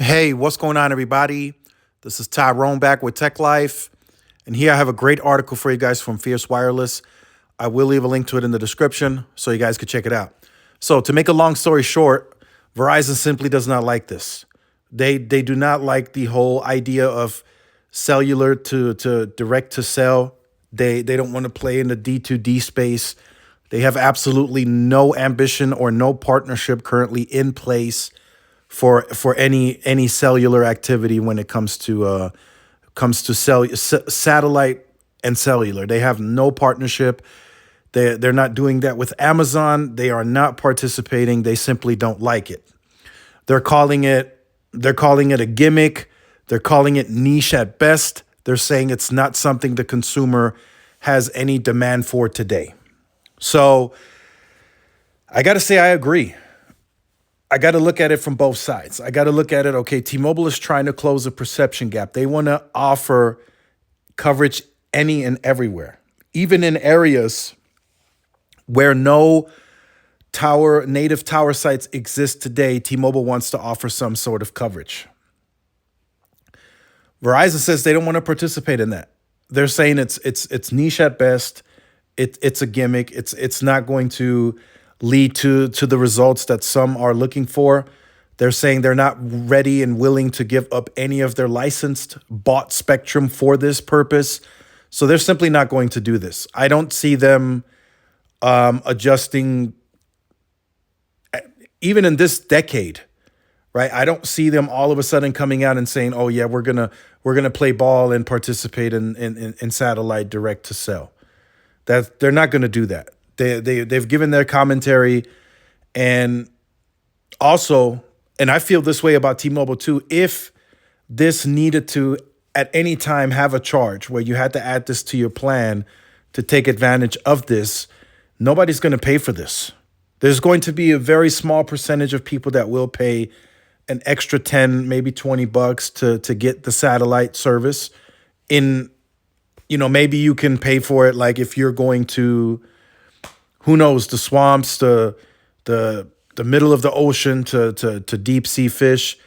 Hey, what's going on, everybody? This is Tyrone back with Tech Life. And here I have a great article for you guys from Fierce Wireless. I will leave a link to it in the description so you guys can check it out. So, to make a long story short, Verizon simply does not like this. They do not like the whole idea of cellular to direct to cell. They don't want to play in the D2D space. They have absolutely no ambition or no partnership currently in place for any cellular activity when it comes to satellite and cellular. They have no partnership. They're not doing that with Amazon. They are not participating. They simply don't like it. They're calling it they're calling it a gimmick. They're calling it niche at best. They're saying it's not something the consumer has any demand for today. So I got to say I agree. I got to look at it from both sides. I got to look at it, okay, T-Mobile is trying to close a perception gap. They want to offer coverage any and everywhere, even in areas where no native tower sites exist today. T-Mobile wants to offer some sort of coverage. Verizon says they don't want to participate in that. They're saying it's niche at best. It's a gimmick. It's not going to lead to the results that some are looking for. They're saying they're not ready and willing to give up any of their licensed bought spectrum for this purpose. So they're simply not going to do this. I don't see them adjusting even in this decade, right? I don't see them all of a sudden coming out and saying, "Oh yeah, we're gonna play ball and participate in satellite direct to cell." That they're not going to do that. They've given their commentary, and also, and I feel this way about T-Mobile too. If this needed to at any time have a charge where you had to add this to your plan to take advantage of this, nobody's going to pay for this. There's going to be a very small percentage of people that will pay an extra 10, maybe $20 to get the satellite service. Maybe you can pay for it, like if you're going to, who knows, the swamps, the middle of the ocean to deep sea fish.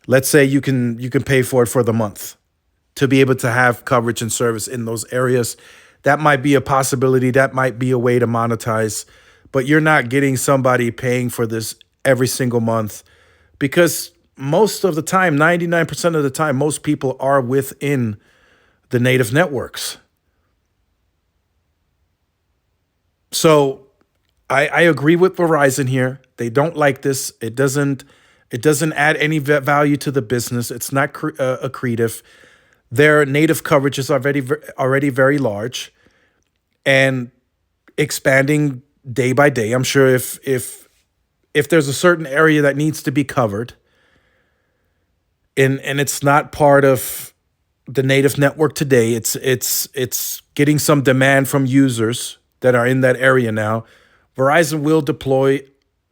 Let's say you can pay for it for the month to be able to have coverage and service in those areas. That might be a possibility. That might be a way to monetize, but you're not getting somebody paying for this every single month, because most of the time, 99% of the time, most people are within the native networks. So I agree with Verizon here. They don't like this. It doesn't add any value to the business. It's not accretive. Their native coverage is already very large and expanding day by day. I'm sure if there's a certain area that needs to be covered and it's not part of the native network today, it's getting some demand from users that are in that area now. Verizon will deploy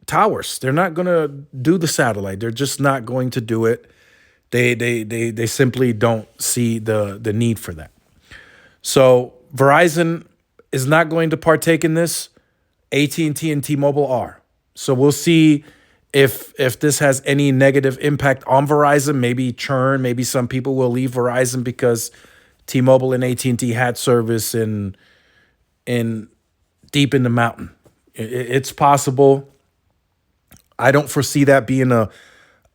towers. They're not going to do the satellite. They're just not going to do it. They simply don't see the need for that. So Verizon is not going to partake in this. AT&T and T-Mobile are. So we'll see if this has any negative impact on Verizon. Maybe churn. Maybe some people will leave Verizon because T-Mobile and AT&T had service in deep in the mountain. It's possible. I don't foresee that being a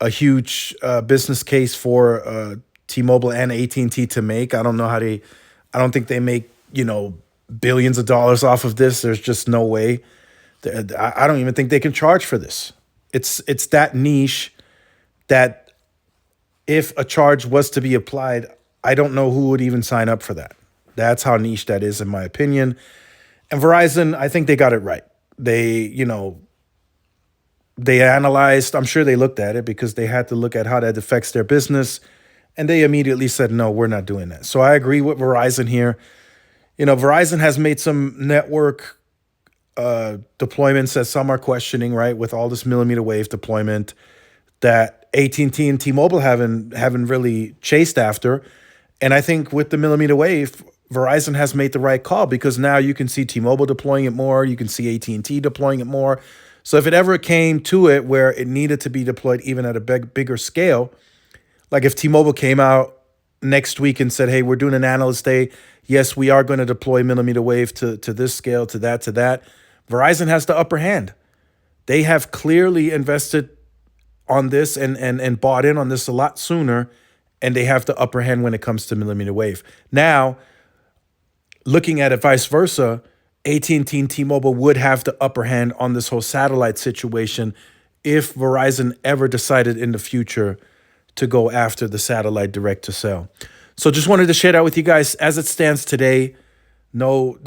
huge business case for T-Mobile and AT&T to make. I don't think they make, billions of dollars off of this. There's just no way. I don't even think they can charge for this. It's that niche that if a charge was to be applied, I don't know who would even sign up for that. That's how niche that is, in my opinion. And Verizon, I think they got it right. They analyzed, I'm sure they looked at it because they had to look at how that affects their business. And they immediately said, no, we're not doing that. So I agree with Verizon here. Verizon has made some network deployments that some are questioning, right? With all this millimeter wave deployment that AT&T and T-Mobile haven't really chased after. And I think with the millimeter wave, Verizon has made the right call, because now you can see T-Mobile deploying it more. You can see AT&T deploying it more. So if it ever came to it where it needed to be deployed even at a bigger scale, Like if T-Mobile came out next week and said, hey, we're doing an analyst day. Yes, we are going to deploy millimeter wave to this scale, to that. Verizon has the upper hand. They have clearly invested on this and bought in on this a lot sooner, and they have the upper hand when it comes to millimeter wave. Now, looking at it vice versa, AT&T and T-Mobile would have the upper hand on this whole satellite situation if Verizon ever decided in the future to go after the satellite direct to cell. So just wanted to share that with you guys. As it stands today, no,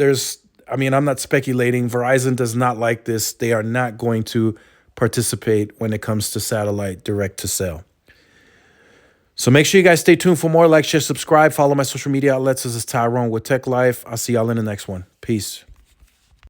I'm not speculating. Verizon does not like this. They are not going to participate when it comes to satellite direct to cell. So make sure you guys stay tuned for more. Like, share, subscribe, follow my social media outlets. This is Tyrone with Tech Life. I'll see y'all in the next one. Peace.